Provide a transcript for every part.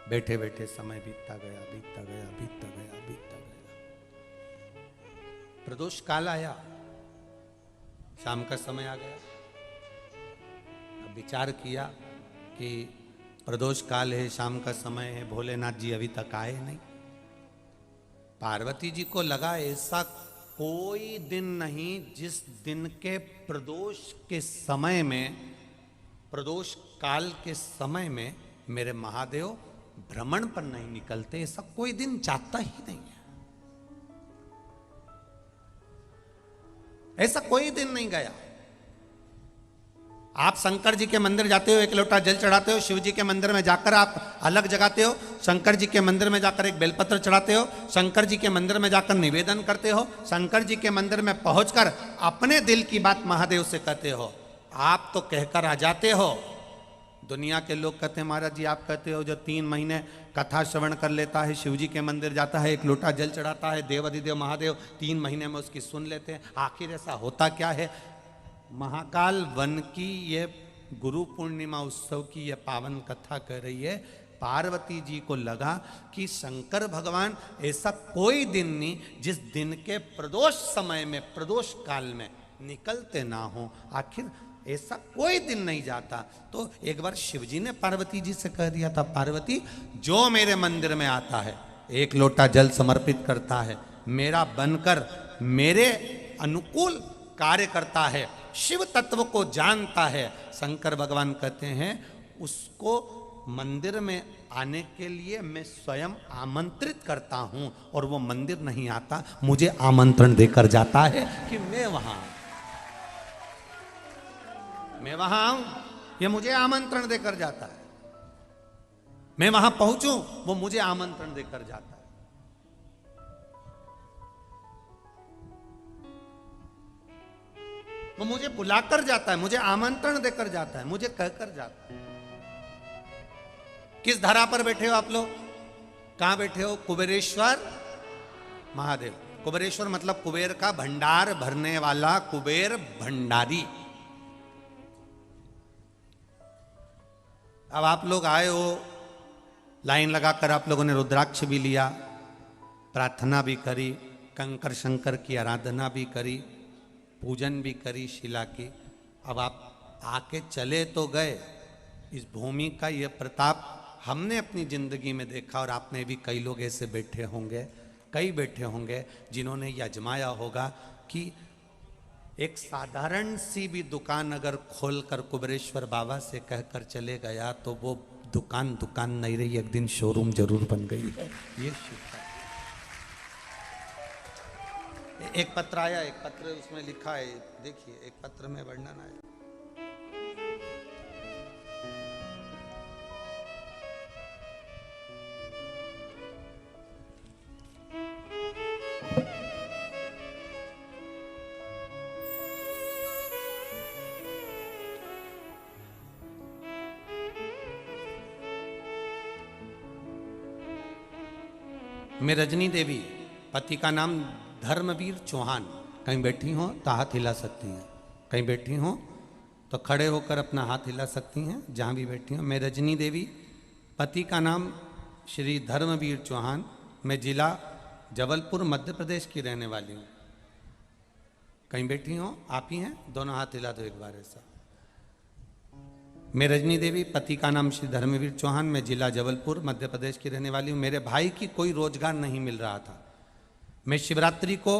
बैठे बैठे समय बीतता गया, बीतता गया, बीतता गया, बीतता गया। प्रदोष काल आया, शाम का समय आ गया। अब विचार किया कि प्रदोष काल है, शाम का समय है, भोलेनाथ जी अभी तक आए नहीं। पार्वती जी को लगा ऐसा कोई दिन नहीं जिस दिन के प्रदोष के समय में, प्रदोष काल के समय में मेरे महादेव भ्रमण पर नहीं निकलते। ऐसा कोई दिन जाता ही नहीं है, ऐसा कोई दिन नहीं गया। आप शंकर जी के मंदिर जाते हो, एक लोटा जल चढ़ाते हो, शिव जी के मंदिर में जाकर आप अलग जगाते हो, शंकर जी के मंदिर में जाकर एक बेलपत्र चढ़ाते हो, शंकर जी के मंदिर में जाकर निवेदन करते हो, शंकर जी के मंदिर में पहुंचकर अपने दिल की बात महादेव से कहते हो। आप तो कहकर आ जाते हो। दुनिया के लोग कहते हैं महाराज जी आप कहते हो जो 3 महीने कथा श्रवण कर लेता है, शिव जी के मंदिर जाता है, एक लोटा जल चढ़ाता है, देव अधिदेव महादेव 3 महीने में उसकी सुन लेते हैं। आखिर ऐसा होता क्या है? महाकाल वन की ये गुरु पूर्णिमा उत्सव की ये पावन कथा कह रही है। पार्वती जी को लगा कि शंकर भगवान ऐसा कोई दिन नहीं जिस दिन के प्रदोष समय में, प्रदोष काल में निकलते ना हो। आखिर ऐसा कोई दिन नहीं जाता। तो एक बार शिवजी ने पार्वती जी से कह दिया था, पार्वती जो मेरे मंदिर में आता है, एक लोटा जल समर्पित करता है, मेरा बनकर मेरे अनुकूल कार्य करता है, शिव तत्व को जानता है, शंकर भगवान कहते हैं उसको मंदिर में आने के लिए मैं स्वयं आमंत्रित करता हूं, और वो मंदिर नहीं आता, मुझे आमंत्रण देकर जाता है कि मैं वहां आऊं। ये मुझे आमंत्रण देकर जाता है, मैं वहां पहुंचूं, वो मुझे आमंत्रण देकर जाता है। वो मुझे बुलाकर जाता है, मुझे आमंत्रण देकर जाता है, मुझे कहकर जाता है। किस धरा पर बैठे हो आप लोग? कहां बैठे हो? कुबेरेश्वर महादेव। कुबेरेश्वर मतलब कुबेर का भंडार भरने वाला, कुबेर भंडारी। अब आप लोग आए हो, लाइन लगाकर आप लोगों ने रुद्राक्ष भी लिया, प्रार्थना भी करी, कंकर शंकर की आराधना भी करी, पूजन भी करी शिला की। अब आप आके चले तो गए। इस भूमि का ये प्रताप हमने अपनी जिंदगी में देखा, और आपने भी कई लोग ऐसे बैठे होंगे, कई बैठे होंगे जिन्होंने ये आजमाया होगा कि एक साधारण सी भी दुकान अगर खोलकर कुबेरेश्वर बाबा से कहकर चले गया तो वो दुकान नहीं रही, एक दिन शोरूम जरूर बन गई है। ये एक पत्र आया, एक पत्र उसमें लिखा है, देखिए एक पत्र में वर्णन आया। मैं रजनी देवी, पति का नाम धर्मवीर चौहान। कहीं बैठी हो तो हाथ हिला सकती हैं, कहीं बैठी हो तो खड़े होकर अपना हाथ हिला सकती हैं, जहाँ भी बैठी हो। मैं रजनी देवी, पति का नाम श्री धर्मवीर चौहान, मैं जिला जबलपुर मध्य प्रदेश की रहने वाली हूँ। कहीं बैठी हो? आप ही हैं? दोनों हाथ हिला दो एक बार ऐसा। मैं रजनी देवी, पति का नाम श्री धर्मवीर चौहान, मैं जिला जबलपुर मध्य प्रदेश की रहने वाली हूँ। मेरे भाई की कोई रोजगार नहीं मिल रहा था। मैं शिवरात्रि को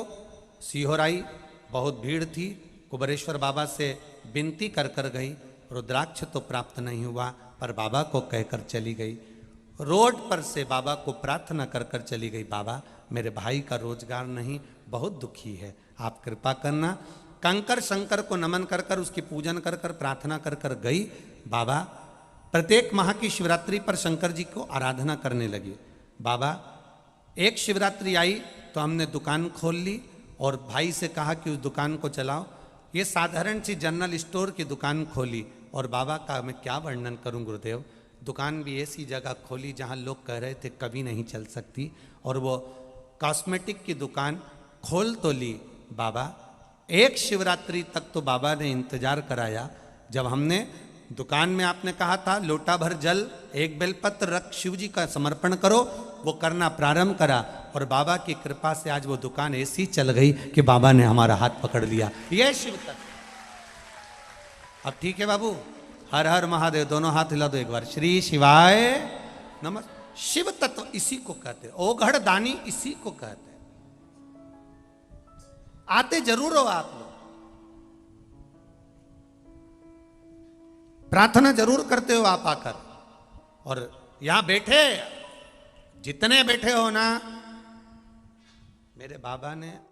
सीहोर आई, बहुत भीड़ थी, कुबेरेश्वर बाबा से विनती कर कर गई, रुद्राक्ष तो प्राप्त नहीं हुआ, पर बाबा को कहकर चली गई। रोड पर से बाबा को प्रार्थना कर कर चली गई, बाबा मेरे भाई का रोजगार नहीं, बहुत दुखी है, आप कृपा करना। कंकर शंकर को नमन कर कर, उसकी पूजन कर कर, प्रार्थना कर कर गई। बाबा प्रत्येक माह की शिवरात्रि पर शंकर जी को आराधना करने लगी। बाबा एक शिवरात्रि आई तो हमने दुकान खोल ली और भाई से कहा कि उस दुकान को चलाओ। ये साधारण सी जनरल स्टोर की दुकान खोली, और बाबा का मैं क्या वर्णन करूं गुरुदेव, दुकान भी ऐसी जगह खोली जहां लोग कह रहे थे कभी नहीं चल सकती, और वो कॉस्मेटिक की दुकान खोल तो ली। बाबा एक शिवरात्रि तक तो बाबा ने इंतजार कराया। जब हमने दुकान में आपने कहा था लोटा भर जल, एक बेलपत्र रख शिव जी का समर्पण करो, वो करना प्रारंभ करा और बाबा की कृपा से आज वो दुकान ऐसी चल गई कि बाबा ने हमारा हाथ पकड़ लिया। ये शिव तत्व। अब ठीक है बाबू, हर हर महादेव, दोनों हाथ हिला दो एक बार, श्री शिवाय नमः। शिव तत्व इसी को कहते हैं, ओघड़ दानी इसी को कहते हैं। आते जरूर हो आप लोग, प्रार्थना जरूर करते हो आप आकर, और यहां बैठे जितने बैठे हो ना, मेरे बाबा ने